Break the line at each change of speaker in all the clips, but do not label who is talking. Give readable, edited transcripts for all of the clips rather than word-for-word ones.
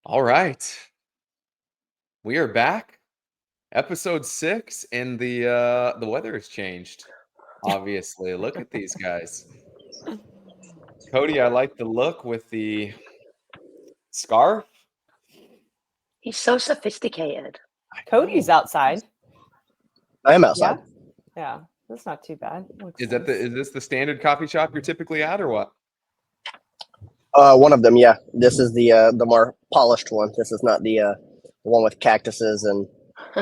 All right. We are back. Episode 6, and the weather has changed. Obviously. Look at these guys. Cody, I like the look with the scarf.
He's so sophisticated.
Cody's outside.
I am outside.
Yeah. That's not too bad.
Is this the standard coffee shop you're typically at, or what?
One of them, yeah. This is the more polished one. This is not the one with cactuses and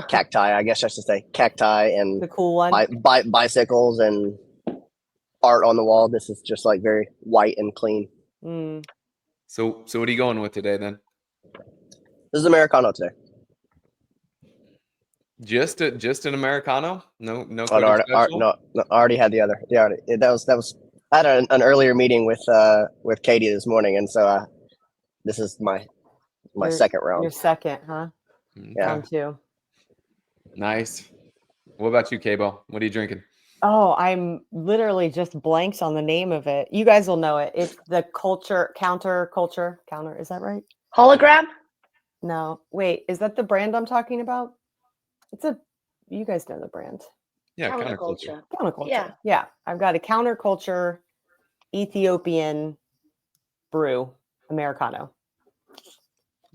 cacti. I guess I should say cacti and
the cool one.
Bicycles and art on the wall. This is just like very white and clean.
Mm.
So what are you going with today then?
This is Americano today.
Just an Americano? No.
I already had the other. Yeah, that was. I had an earlier meeting with Katie this morning, and so this is my second round.
Your second, huh?
Yeah.
Round two.
Nice. What about you, Cabo? What are you drinking?
Oh, I'm literally just blanks on the name of it. You guys will know it. It's the counter. Is that right?
Hologram?
No. Wait, is that the brand I'm talking about? You guys know the brand.
Yeah,
Counterculture.
Counterculture. Yeah. I've got a counterculture Ethiopian brew Americano.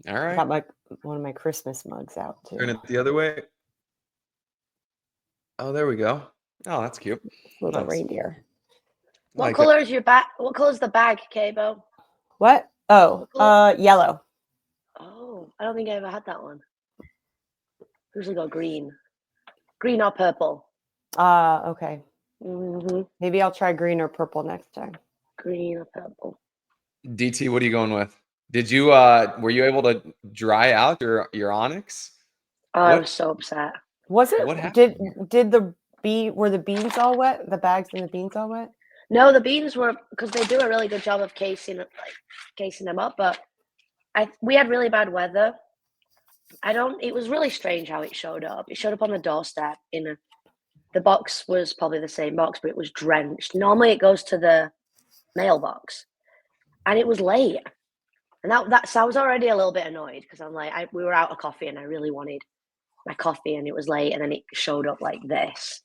All right.
I got one of my Christmas mugs out too.
Turn it the other way. Oh, there we go. Oh, that's cute.
Little reindeer.
What color is your bag? What color is the bag, Cabo?
What? Oh, yellow.
Oh, I don't think I ever had that one. Usually got green. Green or purple.
Okay.
Mm-hmm.
Maybe I'll try green or purple next time.
Green or purple.
DT, what are you going with? Did you were you able to dry out your onyx?
I was so upset.
Was it?
What happened?
Were the beans all wet? The bags and the beans all wet?
No, the beans were, because they do a really good job of casing them up. But we had really bad weather. It was really strange how it showed up. It showed up on the doorstep the box was probably the same box, but it was drenched. Normally it goes to the mailbox, and it was late. And so I was already a little bit annoyed because I'm like, we were out of coffee and I really wanted my coffee, and it was late, and then it showed up like this.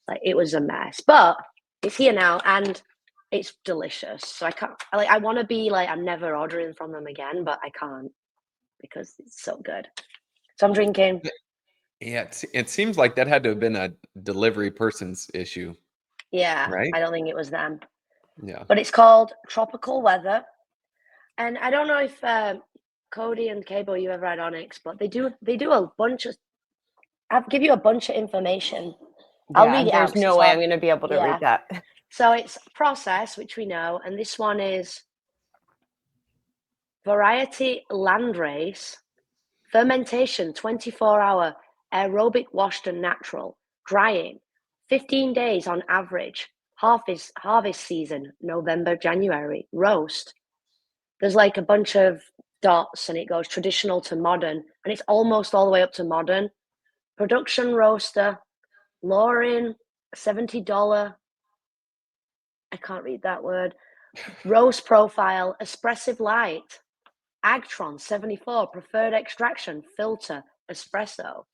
Like, it was a mess, but it's here now and it's delicious. So I want to be like, I'm never ordering from them again, but I can't because it's so good. So I'm drinking.
Yeah, it seems like that had to have been a delivery person's issue.
Yeah,
right?
I don't think it was them.
Yeah.
But it's called Tropical Weather. And I don't know if Cody and Cabo, you ever had Onyx, but they do a bunch of, I'll give you a bunch of information. I'll read it out.
There's no way I'm going to be able to read that.
So it's process, which we know, and this one is variety landrace, fermentation, 24-hour, aerobic washed and natural, drying, 15 days on average, harvest season, November, January, roast. There's like a bunch of dots and it goes traditional to modern, and it's almost all the way up to modern. Production roaster, Lauren, $70. I can't read that word. Roast profile, espressive light, Agtron 74, preferred extraction, filter, espresso.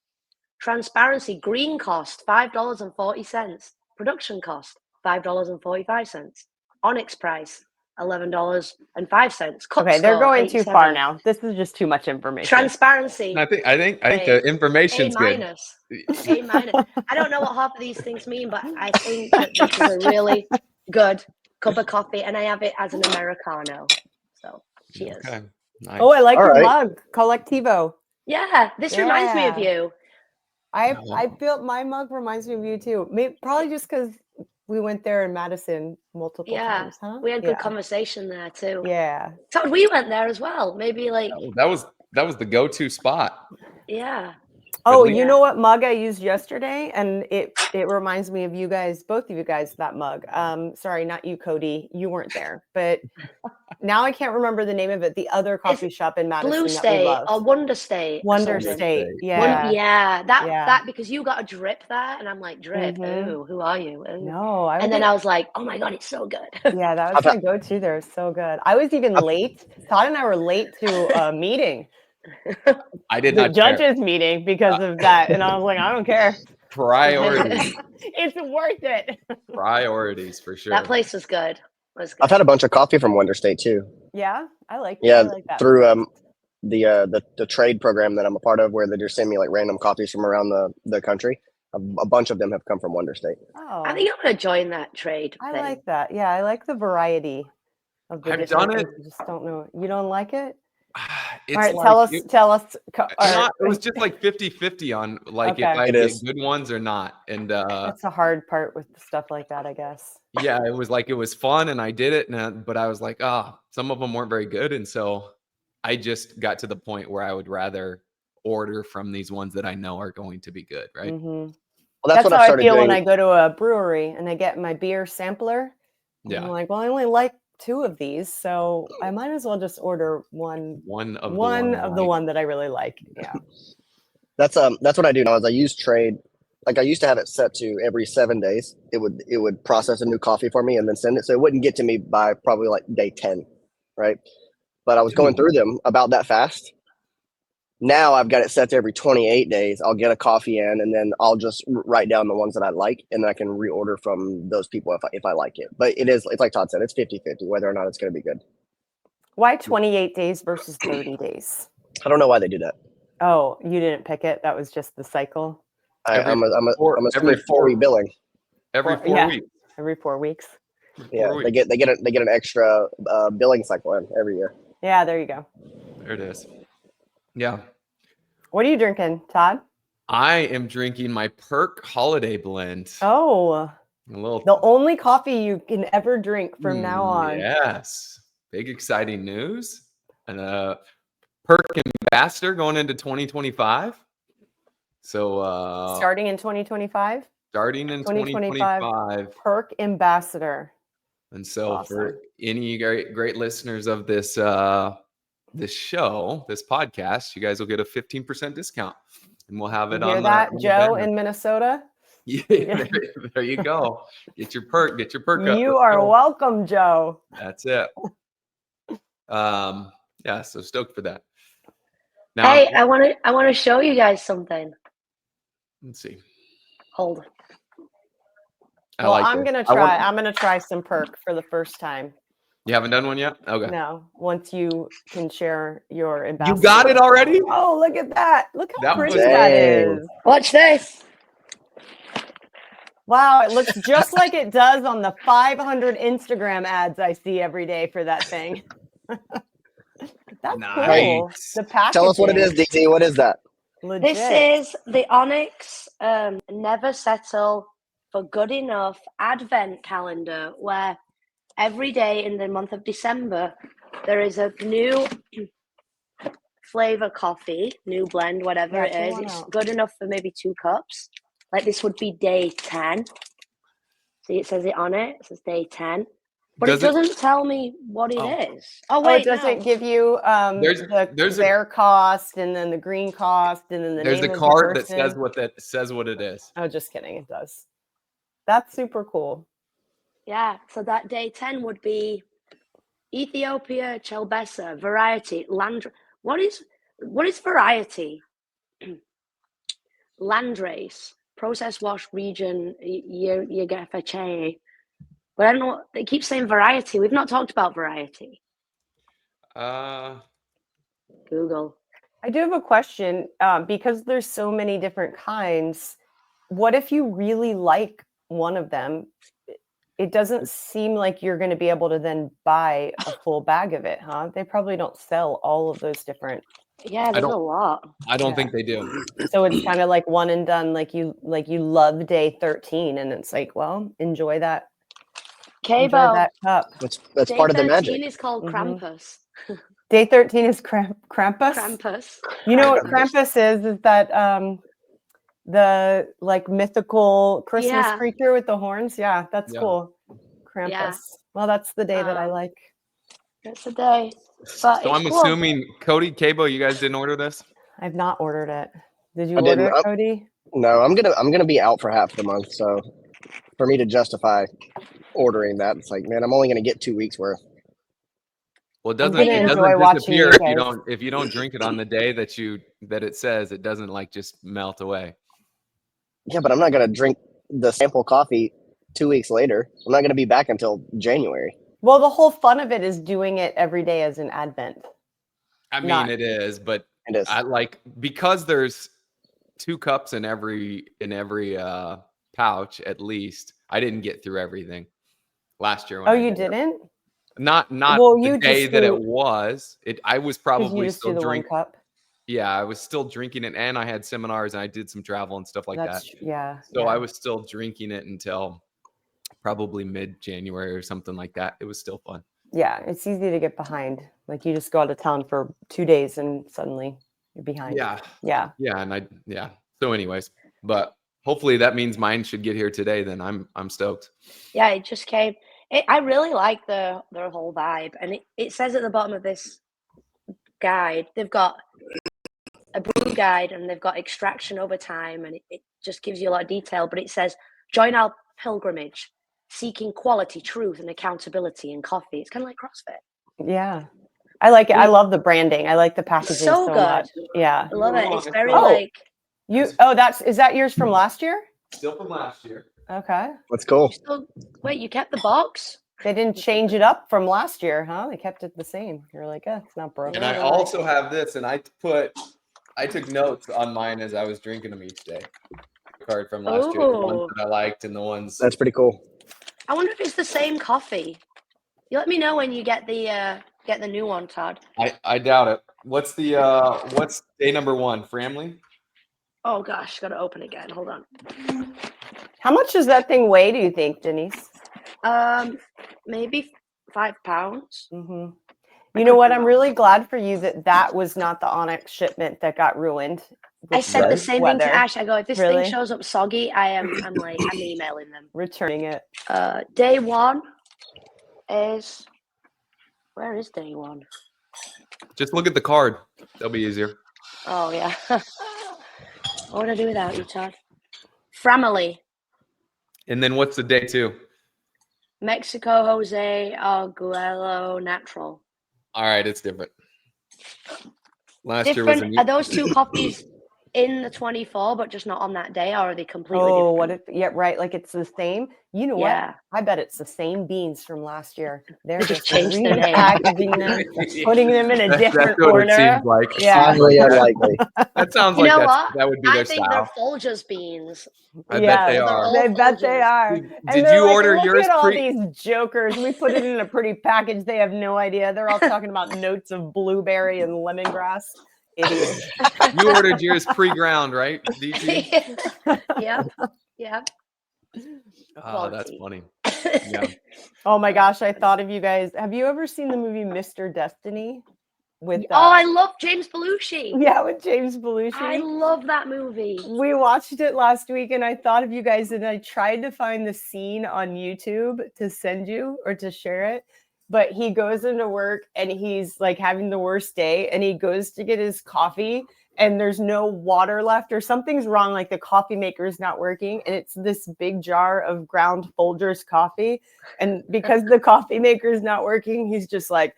Transparency, green cost, $5.40. Production cost, $5.45. Onyx price, $11.05.
Okay, they're going too far now. This is just too much information.
Transparency.
I think the information's good.
A minus. I don't know what half of these things mean, but I think that this is a really good cup of coffee, and I have it as an Americano. So cheers.
Okay. Nice.
Oh, I like your mug, Collectivo.
Yeah, this reminds me of you.
I feel my mug reminds me of you too. Maybe, probably just because we went there in Madison multiple times, huh?
We had good conversation there too.
Yeah.
So we went there as well. Maybe like
that was the go-to spot.
Yeah.
Oh, you know what mug I used yesterday? And it reminds me of you guys, both of you guys, that mug. Sorry, not you, Cody. You weren't there. But now I can't remember the name of it. The other coffee shop in Madison.
Blue State or Wonder State.
Wonder State. Yeah.
That because you got a drip there, and I'm like, drip.
Mm-hmm.
Ooh, who are you? Ooh.
No.
Then I was like, oh my God, it's so good.
Yeah, that was my go-to there. It's so good. I was even late. Todd and I were late to a meeting.
I did
the
not care.
judges meeting because of that, and I was like, I don't care.
Priorities.
It's worth it.
Priorities for sure.
That place was good.
I've had a bunch of coffee from Wonder State too.
Yeah, I like
Yeah,
that
through
place.
the trade program that I'm a part of, where they just send me like random coffees from around the country. A bunch of them have come from Wonder State.
Oh,
I think I'm going to join that trade
I
thing.
like that. Yeah, I like the variety of the
I've
different
done
things.
it.
You just don't know. You don't like it?
It's
All right,
like
tell us.
it was just like 50-50 on like if
Okay.
I
It
get
is.
good ones or not. And
That's the hard part with stuff like that, I guess.
yeah, it was fun and I did it, but I was like, some of them weren't very good. And so I just got to the point where I would rather order from these ones that I know are going to be good, right?
Mm-hmm.
Well, that's what
how
I've started
I feel
doing.
when I go to a brewery and I get my beer sampler.
Yeah.
I'm like, well, I only like 2 of these, so I might as well just order one
of the
one that I really like. Yeah.
That's what I do now. Is I use trade. Like I used to have it set to every 7 days. It would process a new coffee for me and then send it, so it wouldn't get to me by probably like day 10, right? But I was going through them about that fast. Now I've got it set to every 28 days. I'll get a coffee in, and then I'll just write down the ones that I like, and then I can reorder from those people if I like it. But it's like Todd said, it's 50-50 whether or not it's going to be good.
Why 28 days versus 30 days?
I don't know why they do that.
Oh, you didn't pick it. That was just the cycle.
I'm assuming 4-week billing.
Every 4 weeks.
Every 4 weeks.
Yeah, they get an extra billing cycle in every year.
Yeah, there you go.
There it is. Yeah.
What are you drinking, Todd?
I am drinking my PERC holiday blend.
Oh, the only coffee you can ever drink from now on.
Yes. Big exciting news. And PERC ambassador going into 2025. So
starting in 2025?
Starting in 2025.
PERC ambassador.
And so
awesome.
For any great listeners of this this show, this podcast, you guys will get a 15% discount. And we'll have it on
that,
on
Joe in Minnesota?
Yeah, there you go. Get your perk up.
You are welcome, Joe.
That's it. Yeah, so stoked for that. Now,
hey, I want to show you guys something.
Let's see.
Hold.
I'm gonna try some PERC for the first time.
You haven't done one yet? Okay.
No. Once you can share your ambassador.
You got it already?
Oh, look at that. Look how pretty that is.
Watch this.
Wow, it looks just like it does on the 500 Instagram ads I see every day for that thing. That's cool. The packaging.
Tell us what it is, DT. What is that?
Legit. This is the Onyx Never Settle for Good Enough Advent calendar, where every day in the month of December, there is a new flavor coffee, new blend, whatever it is. It's good enough for maybe 2 cups. Like this would be day 10. See, it says it on it. It says day 10. But it doesn't tell me what it is. Oh, wait.
It doesn't give you there's their cost and then the green cost and then the
there's
name
a
of
card
the
that says what it is.
Oh, just kidding. It does. That's super cool.
Yeah. So that day 10 would be Ethiopia, Chelbessa, variety, land. What is variety? Landrace, process wash region, Yegefeche. But I don't know. They keep saying variety. We've not talked about variety. Google.
I do have a question because there's so many different kinds. What if you really like one of them? It doesn't seem like you're going to be able to then buy a full bag of it, huh? They probably don't sell all of those different.
Yeah, there's a lot.
I don't think they do.
So it's kind of like one and done. Like you love day 13, and it's like, well, enjoy that.
Cabo.
That cup.
That's part of the magic.
Day 13 is called Krampus.
Day 13 is Krampus.
Krampus.
You know what Krampus is? Is that the like mythical Christmas creature with the horns? Yeah, that's cool. Krampus. Yeah. Well, that's the day that I like.
That's the day. But
so I'm assuming Cody, Cabo, you guys didn't order this?
I've not ordered it. Did you order it, Cody?
No, I'm gonna be out for half the month. So for me to justify ordering that, it's like, man, I'm only gonna get 2 weeks worth.
Well, it
I'm
doesn't.
gonna
It
enjoy
doesn't
watching
disappear
you guys.
if you don't drink it on the day that it says. It doesn't like just melt away.
Yeah, but I'm not gonna drink the sample coffee 2 weeks later. I'm not gonna be back until January.
Well, the whole fun of it is doing it every day as an advent.
I mean,
Not-
it is, but
It is.
I like because there's 2 cups in every pouch at least. I didn't get through everything last year when
Oh,
I
you
did it.
didn't?
Not
Well,
the
you
day
just
that it
do
was. I was
because you
probably
just
still
do the 1
drinking.
cup.
Yeah, I was still drinking it, and I had seminars and I did some travel and stuff like that.
Yeah.
So
yeah.
I was still drinking it until probably mid-January or something like that. It was still fun.
Yeah, it's easy to get behind. Like you just go out of town for 2 days and suddenly you're behind.
Yeah.
Yeah.
Yeah, and yeah. So anyways, but hopefully that means mine should get here today. Then I'm stoked.
Yeah, it just came. I really like their whole vibe, and it says at the bottom of this guide they've got a brew guide and they've got extraction over time, and it just gives you a lot of detail. But it says, join our pilgrimage, seeking quality, truth, and accountability in coffee. It's kind of like CrossFit.
Yeah. I like it. I love the branding. I like the packaging
So
so
good.
much. Yeah.
I love it. It's very
Oh.
like
Is that yours from last year?
Still from last year.
Okay.
That's cool.
wait, you kept the box?
They didn't change it up from last year, huh? They kept it the same. You're like, it's not broken.
And I also have this, and I took notes on mine as I was drinking them each day. Card from last year, the ones that I liked and the ones.
That's pretty cool.
I wonder if it's the same coffee. You let me know when you get the new one, Todd.
I doubt it. What's day number 1? Framley?
Oh gosh, gotta open again. Hold on.
How much does that thing weigh, do you think, Denise?
Maybe 5 pounds.
Mm-hmm. You know what? I'm really glad for you that was not the Onyx shipment that got ruined.
I said the same thing to Ash. I go, if this thing shows up soggy, I'm emailing them.
Returning it.
Day 1 is, where is day 1?
Just look at the card. That'll be easier.
Oh yeah. What would I do without you, Todd? Framley.
And then what's the day 2?
Mexico Jose Arguello Natural.
All right, it's different. Last year
Different.
was
Are those 2 copies in the 24, but just not on that day, or are they completely different?
What if? Yeah, right. Like it's the same. You know what? I bet it's the same beans from last year. They're just
changed the name,
repackaging them, putting them in a different
that's what
order.
it seems like.
Yeah,
Highly unlikely.
That sounds
You
like
know what?
that would be their
I think
style.
they're Folgers beans.
I bet they
They're
are.
all
They bet they
Folgers.
are.
Did
And they're
you
like,
order
look
yours
at all these jokers. We put it in a pretty package. They have no idea. They're all talking about notes of blueberry and lemongrass. Idiots.
You ordered yours pre-ground, right, DT?
Yeah.
Oh, that's funny. Yeah.
Oh my gosh, I thought of you guys. Have you ever seen the movie Mr. Destiny? With
I love James Belushi.
Yeah, with James Belushi.
I love that movie.
We watched it last week and I thought of you guys, and I tried to find the scene on YouTube to send you or to share it. But he goes into work and he's like having the worst day, and he goes to get his coffee and there's no water left, or something's wrong, like the coffee maker is not working, and it's this big jar of ground Folgers coffee, and because the coffee maker is not working, he's just like,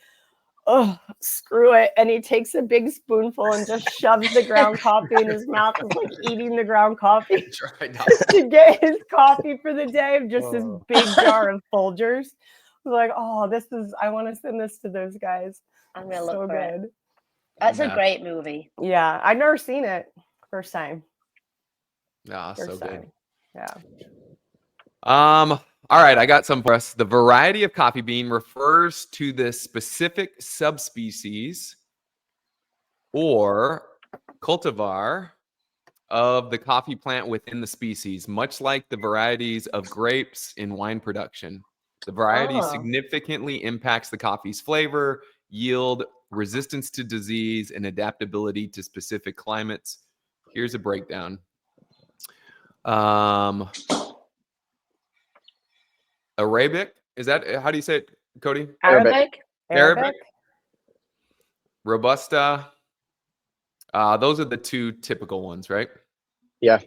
oh, screw it, and he takes a big spoonful and just shoves the ground coffee in his mouth. It's like eating the ground coffee to get his coffee for the day, just this big jar of Folgers. I was like, I want to send this to those guys.
I'm gonna look for it.
Good.
That's a great movie.
Yeah, I've never seen it. First time.
Yeah, so good.
Yeah.
All right, I got some for us. The variety of coffee bean refers to the specific subspecies or cultivar of the coffee plant within the species, much like the varieties of grapes in wine production. The variety significantly impacts the coffee's flavor, yield, resistance to disease, and adaptability to specific climates. Here's a breakdown. Arabic, is that, how do you say it, Cody?
Arabic.
Robusta. Those are the 2 typical ones, right?
Yeah.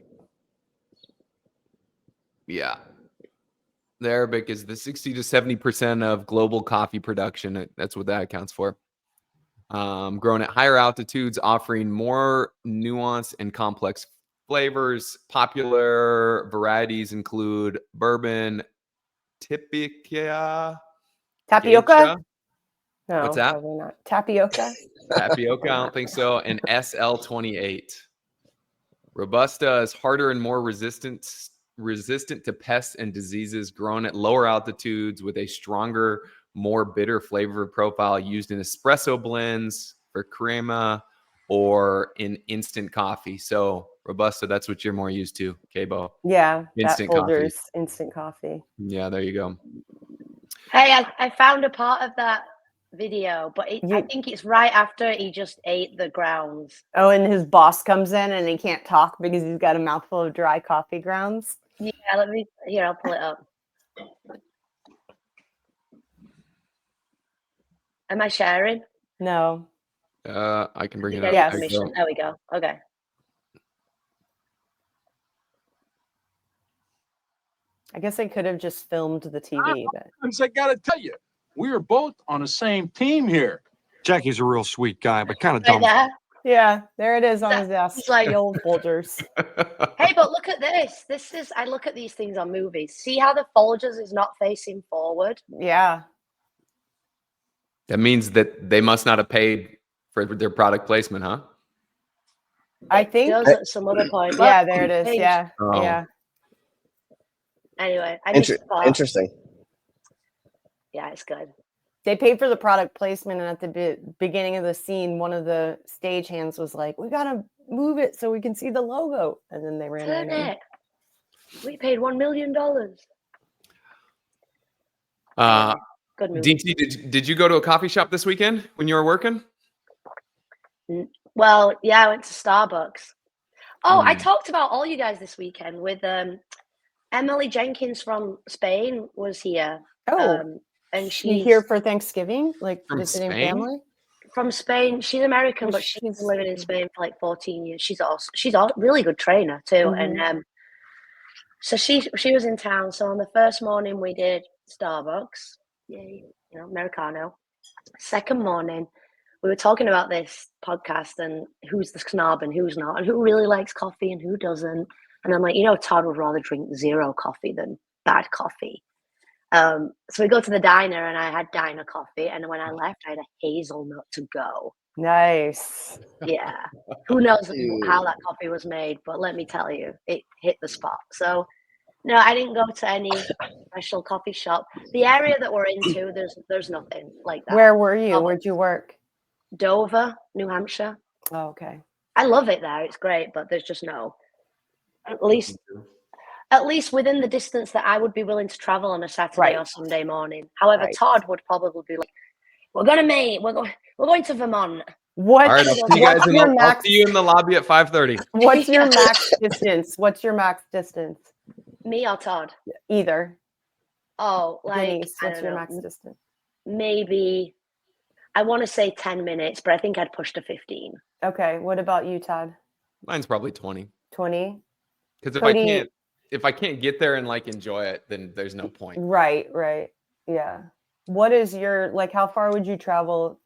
The Arabic is the 60 to 70% of global coffee production. That's what that accounts for. Grown at higher altitudes, offering more nuanced and complex flavors. Popular varieties include bourbon,
Tapioca?
geisha.
No,
What's that?
probably not. Tapioca?
Tapioca, I don't think so. And SL28. Robusta is harder and more resistant to pests and diseases, grown at lower altitudes with a stronger, more bitter flavor profile, used in espresso blends for crema or in instant coffee. So Robusta, that's what you're more used to, Cabo.
Yeah,
Instant
that
coffee.
Folgers instant coffee.
Yeah, there you go.
Hey, I found a part of that video, but I think it's right after he just ate the grounds.
Oh, and his boss comes in and he can't talk because he's got a mouthful of dry coffee grounds.
Yeah, I'll pull it up. Am I sharing?
No.
I can bring it up.
Yes.
There we go. Okay.
I guess I could have just filmed the TV, but
I gotta tell you, we were both on the same team here.
Jackie's a real sweet guy, but kind of
Right
dumb.
there.
yeah, there it is on his desk.
He's like,
the old Folgers.
Hey, but look at this. I look at these things on movies. See how the Folgers is not facing forward?
Yeah.
That means that they must not have paid for their product placement, huh?
I think.
It does at some other point.
Yeah, there it is.
Page.
Yeah.
Oh.
Yeah.
Anyway, I missed the part.
Interesting.
Yeah, it's good.
They paid for the product placement, and at the beginning of the scene, one of the stagehands was like, "We gotta move it so we can see the logo," and then they ran
Turn
right in.
it. We paid $1 million. Good movie.
DT, did you go to a coffee shop this weekend when you were working?
Well, yeah, I went to Starbucks. Oh, I talked about all you guys this weekend with Emily Jenkins from Spain was here.
Oh,
and
she's here for Thanksgiving, like
From
visiting
Spain?
family.
From Spain. She's American,
Oh,
but she's
she's-
been living in Spain for like 14 years. She's a really good trainer too. And so she was in town. So on the first morning we did Starbucks, yay, Americano. Second morning we were talking about this podcast and who's the snob and who's not, and who really likes coffee and who doesn't. And I'm like, Todd would rather drink zero coffee than bad coffee. So we go to the diner and I had diner coffee, and when I left, I had a hazelnut to go.
Nice.
Yeah. Who knows how that coffee was made, but let me tell you, it hit the spot. So no, I didn't go to any special coffee shop. The area that we're into, there's nothing like that.
Where were you? Where'd you work?
Dover, New Hampshire.
Oh, okay.
I love it there. It's great, but there's just no. At least within the distance that I would be willing to travel on a Saturday or Sunday morning. However, Todd would probably be like, "We're going to Maine. We're going to Vermont."
What?
All right, I'll see you guys I'll see you in the lobby at 5:30.
What's your max distance? What's your max distance?
Me or Todd?
Either.
Oh, like
Denise, what's your max distance?
Maybe I want to say 10 minutes, but I think I'd push to 15.
Okay. What about you, Todd?
Mine's probably 20.
20?
Because if I can't get there and like enjoy it, then there's no point.
Right. Yeah. What is how far would you travel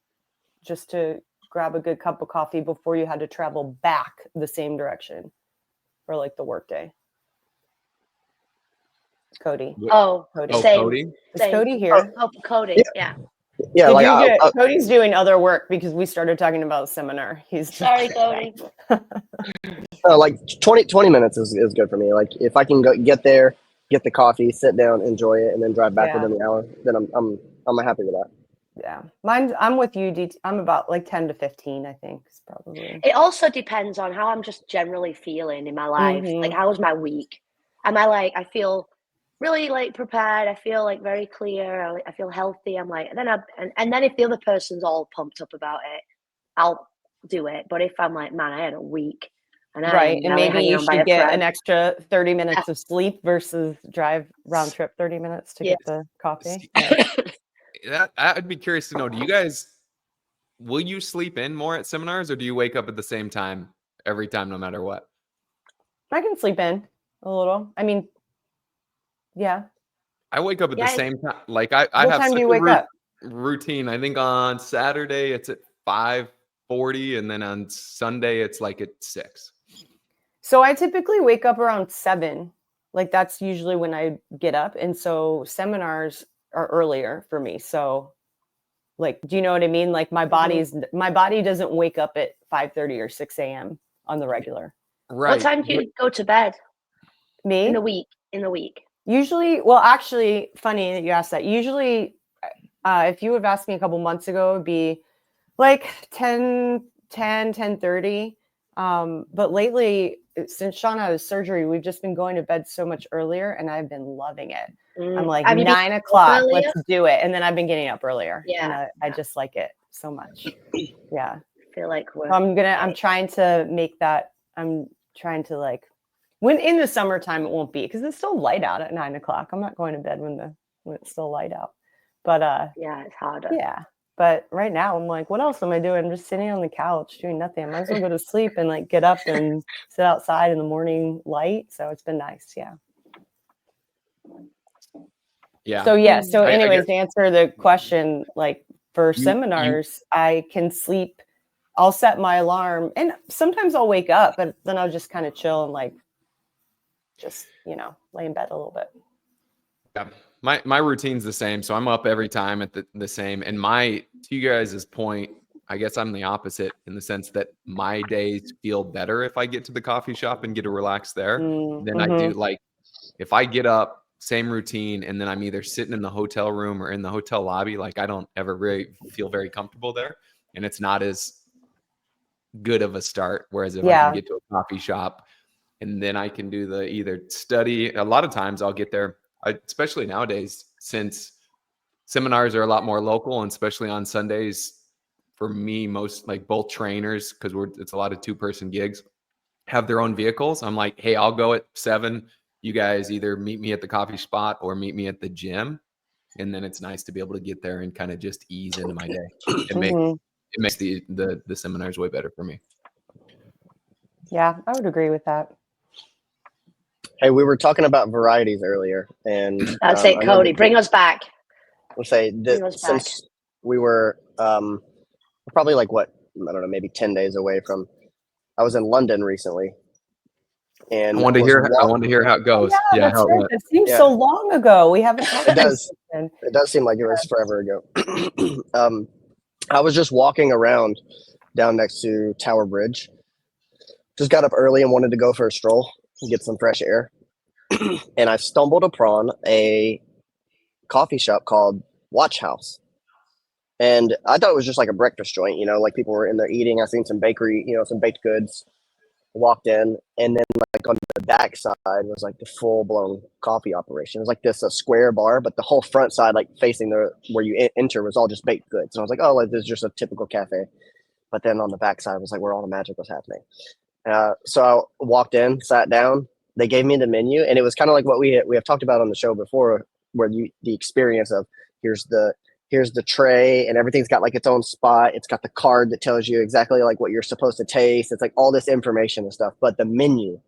just to grab a good cup of coffee before you had to travel back the same direction for like the workday? Cody.
Oh,
Cody.
same.
Cody?
Is Cody here?
Oh, Cody. Yeah.
Yeah,
Cody's doing other work because we started talking about seminar.
Sorry, Cody.
like 20 minutes is good for me. Like if I can get there, get the coffee, sit down, enjoy it, and then drive back within the hour, then I'm happy with that.
Yeah, I'm with you, DT. I'm about like 10 to 15, I think, is probably.
It also depends on how I'm just generally feeling in my life. Like, how was my week? Am I like, I feel really like prepared. I feel like very clear. I feel healthy. I'm like, and then if the other person's all pumped up about it, I'll do it. But if I'm like, man, I had a week. And
and maybe you should get an extra 30 minutes of sleep versus drive round trip 30 minutes to get the coffee.
I'd be curious to know, will you sleep in more at seminars, or do you wake up at the same time every time, no matter what?
I can sleep in a little. I mean, yeah.
I wake up at the
Yeah.
same time. Like I
What
have
time do
such
you
a
wake up?
routine. I think on Saturday it's at 5:40, and then on Sunday it's like at 6.
So I typically wake up around 7. Like that's usually when I get up. And so seminars are earlier for me. So like, do you know what I mean? Like my body doesn't wake up at 5:30 or 6 a.m. on the regular.
What
Right.
time do you go to bed
Me?
in the week? In the week.
Usually, well, actually, funny that you asked that. Usually, if you would have asked me a couple months ago, it would be like 10:30. But lately, since Sean had his surgery, we've just been going to bed so much earlier, and I've been loving it. I'm like,
Have you been
9 o'clock,
earlier?
let's do it. And then I've been getting up earlier. And
Yeah.
I just like it so much. Yeah.
I feel like
So I'm trying to make that, I'm trying to like, when in the summertime, it won't be because it's still light out at 9 o'clock. I'm not going to bed when it's still light out. But
yeah, it's harder.
yeah. But right now I'm like, what else am I doing? I'm just sitting on the couch doing nothing. I might as well go to sleep and like get up and sit outside in the morning light. So it's been nice. Yeah.
Yeah.
So yeah. So
I
anyways,
guess-
to answer the question, like for
You-
seminars, I can sleep. I'll set my alarm and sometimes I'll wake up, but then I'll just kind of chill and like just, lay in bed a little bit.
Yeah. My routine's the same. So I'm up every time at the same. And to you guys' point, I guess I'm the opposite in the sense that my days feel better if I get to the coffee shop and get to relax there than I do. Like if I get up, same routine, and then I'm either sitting in the hotel room or in the hotel lobby, like I don't ever really feel very comfortable there. And it's not as good of a start. Whereas if I can get to a coffee shop and then I can do the either study, a lot of times I'll get there, especially nowadays, since seminars are a lot more local, and especially on Sundays for me, most like both trainers, because it's a lot of 2-person gigs, have their own vehicles. I'm like, hey, I'll go at 7. You guys either meet me at the coffee spot or meet me at the gym. And then it's nice to be able to get there and kind of just ease into my day. It makes the seminars way better for me.
Yeah, I would agree with that.
Hey, we were talking about varieties earlier, and
That's it, Cody. Bring us back.
We'll say that since we were probably like I don't know, maybe 10 days away from. I was in London recently, and
I want to hear how it goes.
Yeah, that's right. It seems so long ago. We haven't talked about it.
It does seem like it was forever ago. I was just walking around down next to Tower Bridge. Just got up early and wanted to go for a stroll and get some fresh air. And I stumbled upon a coffee shop called Watch House. And I thought it was just like a breakfast joint, like people were in there eating. I seen some bakery, some baked goods. Walked in, and then like on the back side was like the full blown coffee operation. It was like a square bar, but the whole front side, like facing where you enter, was all just baked goods. And I was like, oh, like this is just a typical cafe. But then on the back side was like where all the magic was happening. So I walked in, sat down. They gave me the menu, and it was kind of like what we have talked about on the show before, where the experience of here's the tray, and everything's got like its own spot. It's got the card that tells you exactly like what you're supposed to taste. It's like all this information and stuff. But the menu,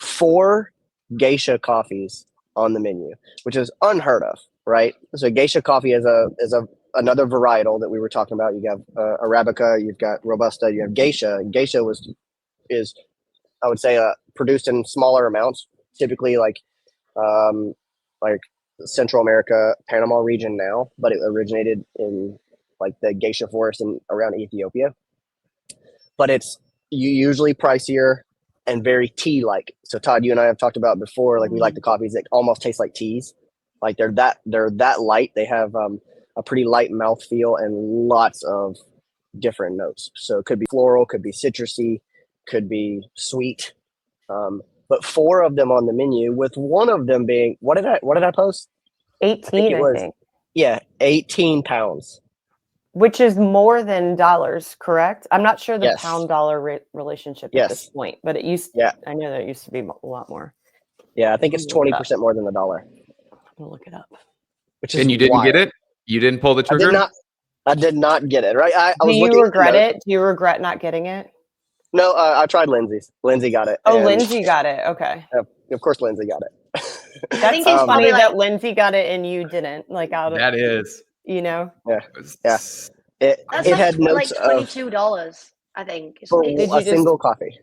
4 geisha coffees on the menu, which is unheard of, right? So geisha coffee is another varietal that we were talking about. You have Arabica, you've got Robusta, you have geisha. And geisha is I would say produced in smaller amounts, typically like Central America, Panama region now, but it originated in like the geisha forest around Ethiopia. But it's usually pricier and very tea-like. So Todd, you and I have talked about before, like we like the coffees that almost taste like teas. Like they're that light. They have a pretty light mouthfeel and lots of different notes. So it could be floral, could be citrusy, could be sweet. But 4 of them on the menu, with one of them being what did I post?
18, I think.
Yeah, 18 pounds.
Which is more than dollars, correct? I'm not sure the
Yes.
pound-dollar relationship at this point, but it used.
Yeah,
I know that it used to be a lot more.
Yeah, I think it's 20% more than $1.
I'm gonna look it up.
Which is
and you didn't
wild.
get it? You didn't pull the trigger?
I did not get it. Right? I
Do
was
you regret it? Do you regret not getting it?
No, I tried Lindsay's. Lindsay got it.
Oh, Lindsay got it. Okay.
Of course, Lindsay got it.
I
That's
think
so
it's
funny
probably
that
like,
Lindsay got it and you didn't. Like out of,
That is.
you know.
Yeah. Yeah. It
that's
it had
like
notes of
$22. I think.
for
Did
a
you just
single coffee.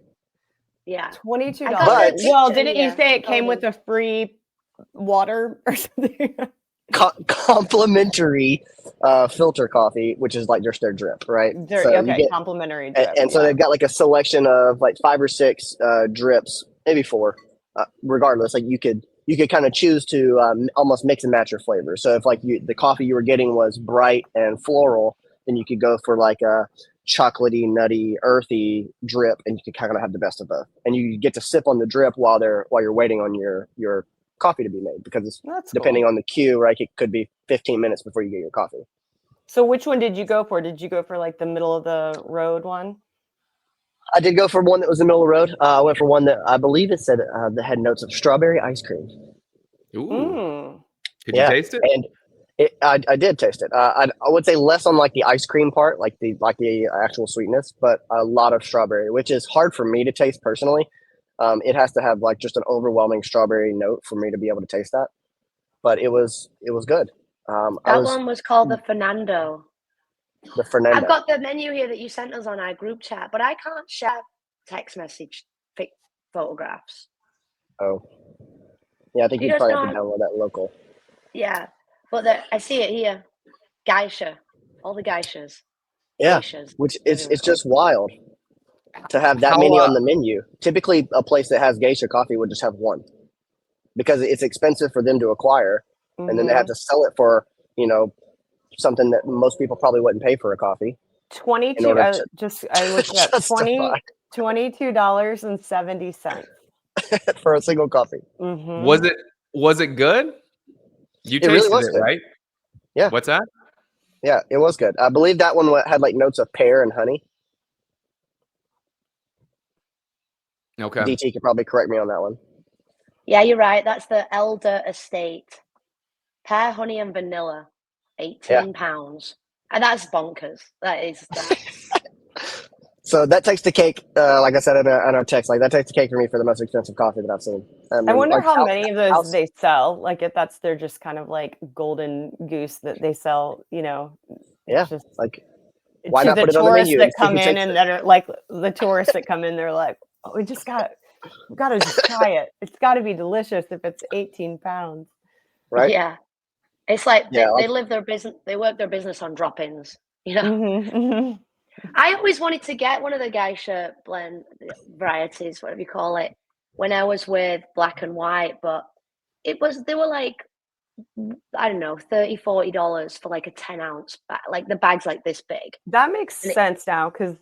Yeah.
$22?
I got the
But-
Well,
picture
didn't you
here.
say it came
Hold
with
on.
a free water or something?
Complimentary filter coffee, which is like just their drip, right? So you
Okay,
get,
complimentary
and,
drip.
and so they've got like a selection of like 5 or 6 drips, maybe 4. Regardless, like you could kind of choose to almost mix and match your flavors. So if like the coffee you were getting was bright and floral, then you could go for like a chocolatey, nutty, earthy drip, and you could kind of have the best of both. And you get to sip on the drip while you're waiting on your coffee to be made, because it's
That's
depending
cool.
on the queue, right? It could be 15 minutes before you get your coffee.
So which one did you go for? Did you go for like the middle of the road one?
I did go for one that was in the middle of the road. I went for one that I believe it said that had notes of strawberry ice cream.
Ooh.
Mm.
Could you taste it?
And I did taste it. I would say less on like the ice cream part, like the actual sweetness, but a lot of strawberry, which is hard for me to taste personally. It has to have like just an overwhelming strawberry note for me to be able to taste that. But it was good.
That one was called the Fernando.
the Fernando.
I've got the menu here that you sent us on our group chat, but I can't share text message photographs.
Oh, yeah. I think
You
you
guys
probably have to
know
download that local.
Yeah, but I see it here. Geisha, all the geishas.
Yeah,
Geishas,
which
whatever
it's
they're
just wild to have that
How,
many on the menu. Typically, a place that has geisha coffee would just have one, because it's expensive for them to acquire, and then they have to sell it for something that most people probably wouldn't pay for a coffee.
22.
order
I looked at
justify.
$22.70.
For a single coffee.
Mm-hmm.
Was it good? You
It really
tasted
was
it,
good.
right?
Yeah.
What's that?
Yeah, it was good. I believe that one had like notes of pear and honey.
Okay.
DT could probably correct me on that one.
Yeah, you're right. That's the Elder Estate. Pear, honey, and vanilla. £18. And that's bonkers. That's
So that takes the cake. Like I said in our text, like that takes the cake for me for the most expensive coffee that I've seen.
I wonder
like,
how many of those they sell. Like if that's their just kind of like golden goose that they sell,
Yeah,
just
like why
to
not
the
put it on the
tourists
menu?
that
And see
come
who
in
takes
and
it?
that are like the tourists that come in, they're like, oh, we gotta just try it. It's gotta be delicious if it's 18 pounds.
Right?
Yeah. It's like
Yeah,
they live their business, they work their business on drop-ins.
Mm-hmm.
I always wanted to get one of the geisha blend varieties, whatever you call it, when I was with Black and White, but they were like, I don't know, $30-40 for like a 10-ounce bag. Like the bag's like this big.
That makes
And
sense now because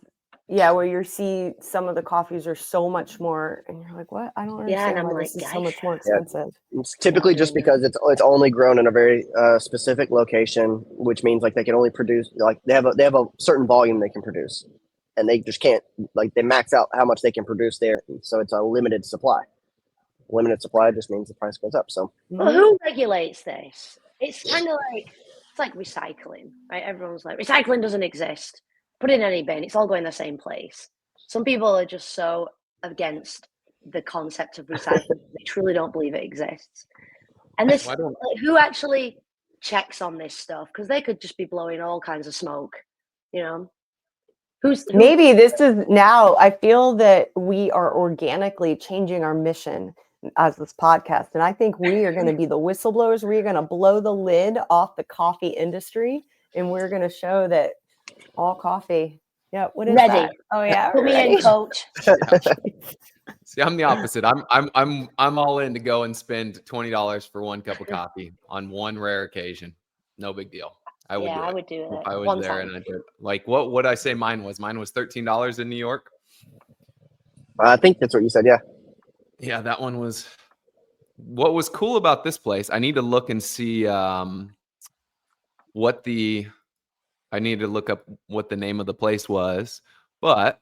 where you see some of the coffees are so much more, and you're like, what? I don't understand
and I'm
why
like,
this is so much more
geisha.
expensive.
It's typically just because it's only grown in a very specific location, which means like they can only produce like they have a certain volume they can produce, and they just can't like they max out how much they can produce there, so it's a limited supply. Limited supply just means the price goes up. So
Well, who regulates this? It's kind of like it's like recycling, right? Everyone's like, recycling doesn't exist. Put it in any bin; it's all going the same place. Some people are just so against the concept of recycling; they truly don't believe it exists. And this,
Why don't-
like, who actually checks on this stuff? Because they could just be blowing all kinds of smoke, who
Maybe this is now, I feel that we are organically changing our mission as this podcast. And I think we are going to be the whistleblowers. We're going to blow the lid off the coffee industry. And we're going to show that all coffee. Yeah. What is
Ready.
that? Oh yeah.
Put me
ready.
in, coach.
See, I'm the opposite. I'm all in to go and spend $20 for one cup of coffee on one rare occasion. No big deal. I would do it.
I would do it.
I was
one
there
time.
and I did. Like, what would I say mine was? Mine was $13 in New York.
I think that's what you said. Yeah.
Yeah, that one was. What was cool about this place? I need to look and see I need to look up what the name of the place was, but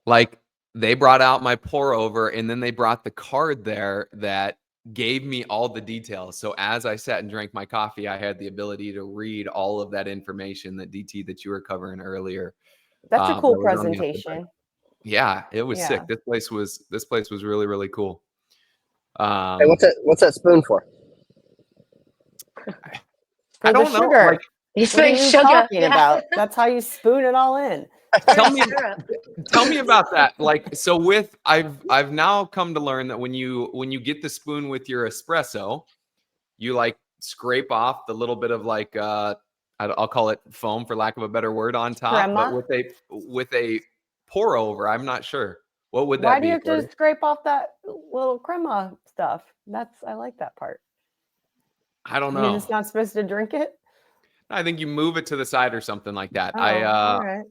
like they brought out my pour over and then they brought the card there that gave me all the details. So as I sat and drank my coffee, I had the ability to read all of that information that DT that you were covering earlier.
That's a cool
that was on the
presentation.
Yeah, it was
Yeah.
sick. This place was really, really cool.
Hey, what's that spoon for?
I
For the
don't know.
sugar.
Like,
You
What are
spring
you
sugar.
talking
Yeah.
about? That's how you spoon it all in.
tell me,
Syrup.
tell me about that. Like, so I've now come to learn that when you get the spoon with your espresso, you like scrape off the little bit of like I'll call it foam for lack of a better word on top, but
Crema?
with a pour over, I'm not sure. What would
Why
that
do you
be?
have to
Cody?
scrape off that little crema stuff? I like that part.
I don't
You're
know.
just not supposed to drink it?
I think you move it to the side or something like that.
Oh, all right.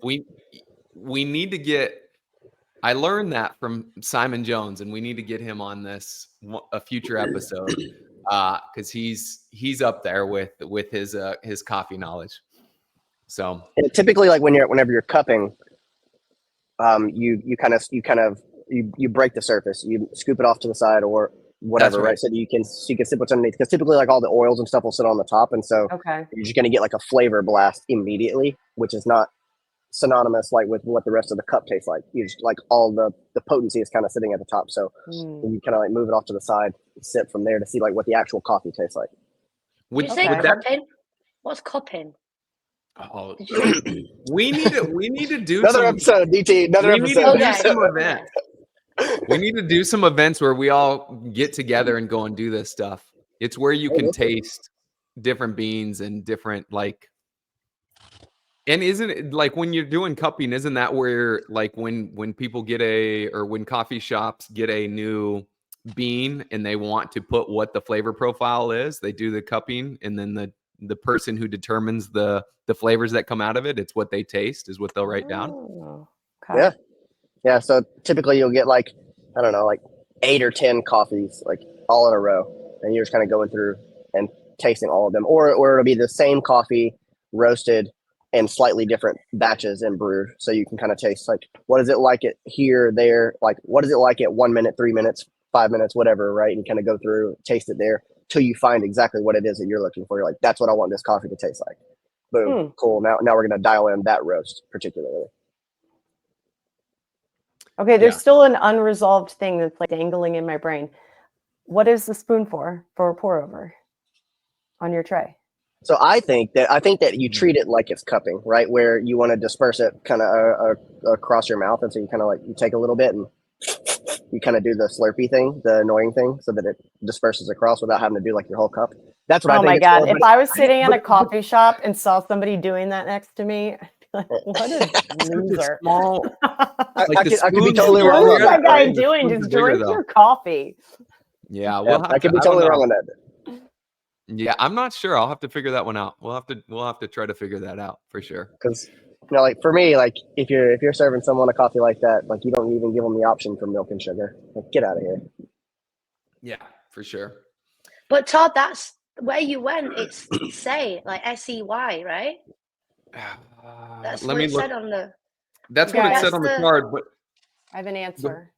We need to get. I learned that from Simon Jones, and we need to get him on a future episode because he's up there with his coffee knowledge. So
And typically, like whenever you're cupping, you break the surface, you scoop it off to the side or whatever,
That's right.
right? So you can sit what's underneath, because typically like all the oils and stuff will sit on the top, and so
Okay.
you're just gonna get like a flavor blast immediately, which is not synonymous like with what the rest of the cup tastes like. You just like all the potency is kind of sitting at the top, so you kind of like move it off to the side, sip from there to see like what the actual coffee tastes like.
Would,
Did you say
would that?
cupping? What's cupping?
Oh,
Did you say?
we need to do
Another
some.
episode, DT. Another
We need to
episode.
do
Okay.
some events. We need to do some events where we all get together and go and do this stuff. It's where you can taste different beans and different like. And isn't it like when you're doing cupping, isn't that where like when people when coffee shops get a new bean and they want to put what the flavor profile is, they do the cupping, and then the person who determines the flavors that come out of it, it's what they taste is what they'll write down.
Oh, okay.
Yeah. Yeah, so typically you'll get like, I don't know, like 8 or 10 coffees like all in a row, and you're just kind of going through and tasting all of them, or it'll be the same coffee roasted in slightly different batches and brewed, so you can kind of taste like what is it like it here, there, like what is it like at 1 minute, 3 minutes, 5 minutes, whatever, right? And kind of go through, taste it there till you find exactly what it is that you're looking for. You're like, that's what I want this coffee to taste like. Boom, cool. Now we're gonna dial in that roast particularly.
Okay, there's still an unresolved thing that's like dangling in my brain. What is the spoon for a pour over on your tray?
So I think that you treat it like it's cupping, right? Where you want to disperse it kind of across your mouth, and so you kind of like you take a little bit and you kind of do the slurpy thing, the annoying thing, so that it disperses across without having to do like your whole cup. That's what I think.
Oh my God!
For,
if I was sitting in a coffee shop and saw somebody doing that next to me, I'd be like, what a loser!
Small,
I
like
could be totally
What
wrong
is
on
that
that.
guy
right? The
doing?
spoons
Just
are bigger,
drink
though.
your coffee.
Yeah, we'll have
I could
to,
be
I don't
totally
know.
wrong on that.
Yeah, I'm not sure. I'll have to figure that one out. We'll have to try to figure that out for sure.
Because like for me, like if you're serving someone a coffee like that, like you don't even give them the option for milk and sugar. Like, get out of here.
Yeah, for sure.
But Todd, that's where you went. It's say like SEY, right? That's
Let
what
me
it
look.
said on the.
That's what it
Guys,
said on the card, but
I have an answer.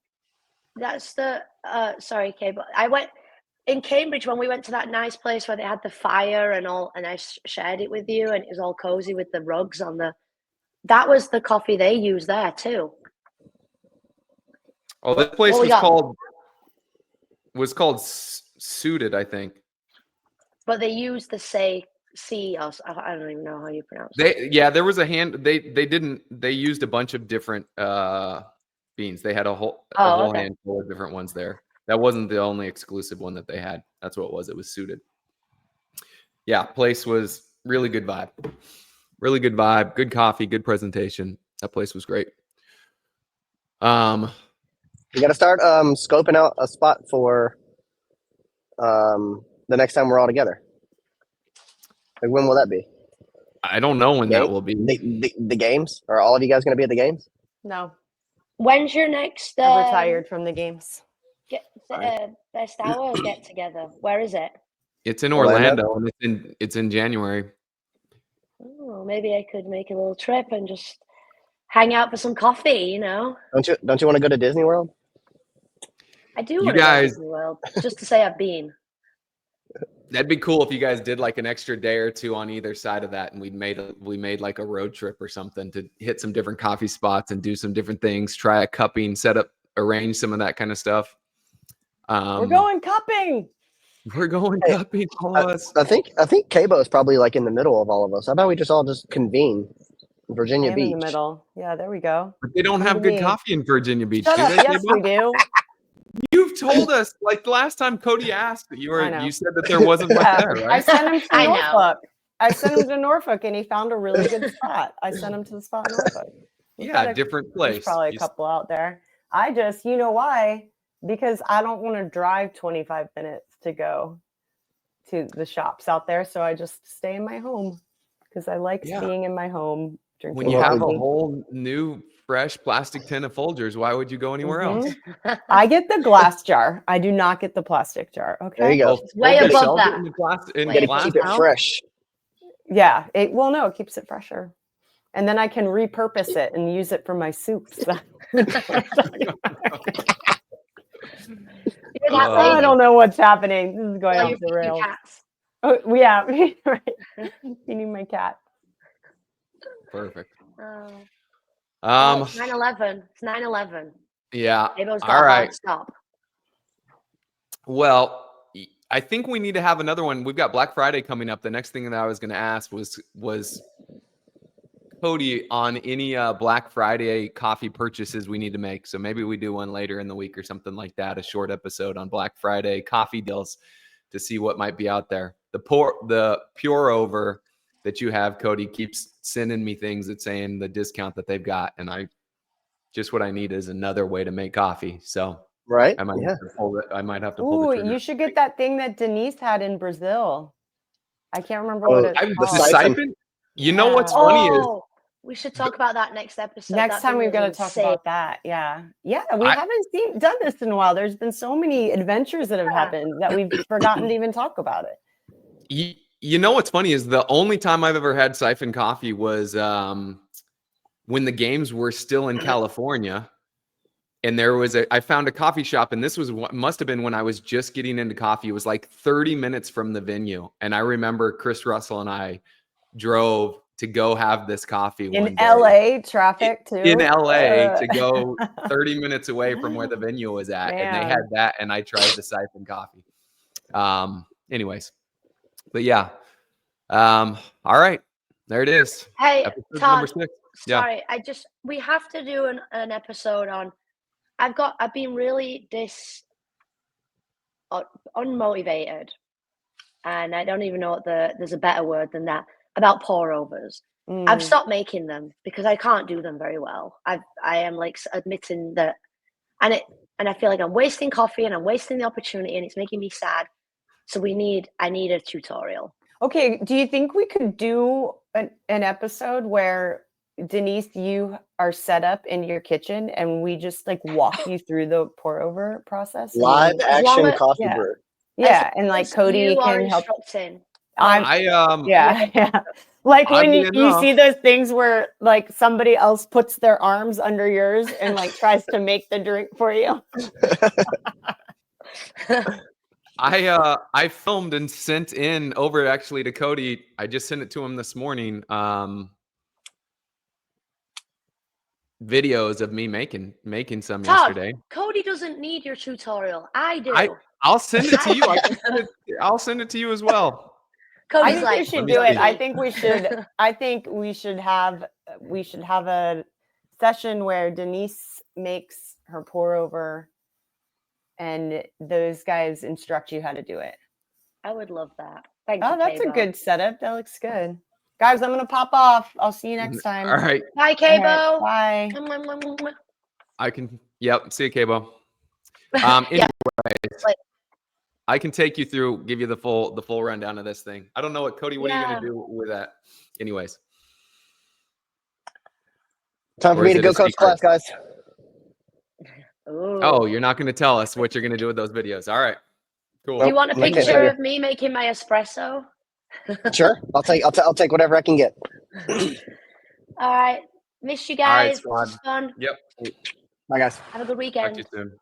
That's the. Sorry, Kay, but I went in Cambridge when we went to that nice place where they had the fire and all, and I shared it with you, and it was all cozy with the rugs on the. That was the coffee they used there too.
oh, this place
What we
was called Suited, I think.
But they used the C or I don't even know how you pronounce it.
There was a they used a bunch of different beans. They had a whole handful of different ones there. That wasn't the only exclusive one that they had. That's what it was. It was Suited. Yeah, place was really good vibe. Really good vibe, good coffee, good presentation. That place was great.
We got to start scoping out a spot for the next time we're all together. Like, when will that be?
I don't know when that will be.
The games? Are all of you guys going to be at the games?
No,
When's your next
I retired from the games.
best hour get together? Where is it?
It's in Orlando, and it's in January.
Oh, maybe I could make a little trip and just hang out for some coffee. You know,
Don't you want to go to Disney World?
I do want to go to Disney World just to say I've been.
That'd be cool if you guys did like an extra day or two on either side of that, and we made like a road trip or something to hit some different coffee spots and do some different things, try a cupping, arrange some of that kind of stuff.
We're going cupping.
We're going
Hey,
cupping, all of us.
I think Cabo is probably like in the middle of all of us. How about we just all just convene in
I
Virginia
am
Beach?
in the middle. Yeah, there we go.
But they don't
Come
have
to
good
me.
coffee in Virginia Beach,
Shut
do
up.
they?
Yes, we do.
You've told us, like the last time Cody asked, you
I know.
said that there wasn't much
Yeah,
there,
I
right?
sent him to
I know.
Norfolk. I sent him to Norfolk, and he found a really good spot. I sent him to the spot in Norfolk.
Yeah, different
There's
place.
probably a couple out there. I just, you know why? Because I don't want to drive 25 minutes to go to the shops out there. So I just stay in my home because I like being in my home. Drinking
When you have a
coffee.
whole new, fresh plastic tin of Folgers, why would you go anywhere else?
I get the glass jar. I do not get the plastic jar. Okay.
There you go.
Oh,
Way
Folgers
above
sells it
that.
in the glass, in
Way
Gotta
glass
keep it
now?
fresh.
Yeah. It keeps it fresher. And then I can repurpose it and use it for my soups.
You're that
I
lady.
don't know what's happening. This is going
Well,
off
you're
the
feeding
rails.
cats.
Oh, yeah. Right. Feeding my cat.
Perfect.
Oh, it's 9/11. It's 9/11.
Yeah.
Cabo's got
All
a
right.
hard stop.
Well, I think we need to have another one. We've got Black Friday coming up. The next thing that I was going to ask was Cody on any Black Friday coffee purchases we need to make. So maybe we do one later in the week or something like that, a short episode on Black Friday coffee deals to see what might be out there. The Pure Over that you have, Cody, keeps sending me things that's saying the discount that they've got. And what I need is another way to make coffee. So
Right?
I might have to pull the
Ooh,
trigger.
you should get that thing that Denise had in Brazil. I can't remember what it's
the
called.
The siphon? You know what's
Yeah.
funny is
Oh, we should talk about that next episode.
Next
That
time
thing
we've
is
got to talk
insane.
about that. Yeah. Yeah. We haven't done this in a while. There's been so many adventures that have happened that we've forgotten to even talk about it.
You know what's funny is the only time I've ever had siphon coffee was when the games were still in California. And I found a coffee shop, and this must have been when I was just getting into coffee. It was like 30 minutes from the venue. And I remember Chris Russell and I drove to go have this coffee one day.
LA traffic too.
In LA to go 30 minutes away from where the venue was at.
Man.
And they had that, and I tried the siphon coffee. Anyways, but yeah. All right. There it is.
Hey,
Episode
Todd,
number 6. Yeah.
sorry, we have to do an episode on. I've been really unmotivated, and I don't even know there's a better word than that about pour overs. I've stopped making them because I can't do them very well. I am like admitting that, and I feel like I'm wasting coffee and I'm wasting the opportunity, and it's making me sad. So I need a tutorial.
Okay, do you think we could do an episode where Denise, you are set up in your kitchen and we just like walk you through the pour over process?
Live action coffee brew.
Yeah, and like Cody can help.
Instructing.
Yeah. Like when you see those things where like somebody else puts their arms under yours and like tries to make the drink for you.
I filmed and sent in over actually to Cody. I just sent it to him this morning. Videos of me making some
Todd,
yesterday.
Cody doesn't need your tutorial. I do.
I'll send it to you. I'll send it to you as well.
Cody's
I think we should do it. I think we should have a session where Denise makes her pour over and those guys instruct you how to do it.
I would love that. Thank you.
Oh, that's a good setup. That looks good. Guys, I'm going to pop off. I'll see you next time.
All right.
Bye, Cabo.
Bye.
I can, see you, Cabo. Anyways, I can take you through, give you the full rundown of this thing. I don't know Cody, what are you going to do with that? Anyways.
Time for me to go coach class, guys.
Oh, you're not going to tell us what you're going to do with those videos. All right. Cool.
Do you want a picture of me making my espresso?
Sure. I'll take whatever I can get.
All right. Miss you guys.
All right,
it was fun.
Yep.
Bye, guys.
Have a good
Talk
weekend.
to you soon.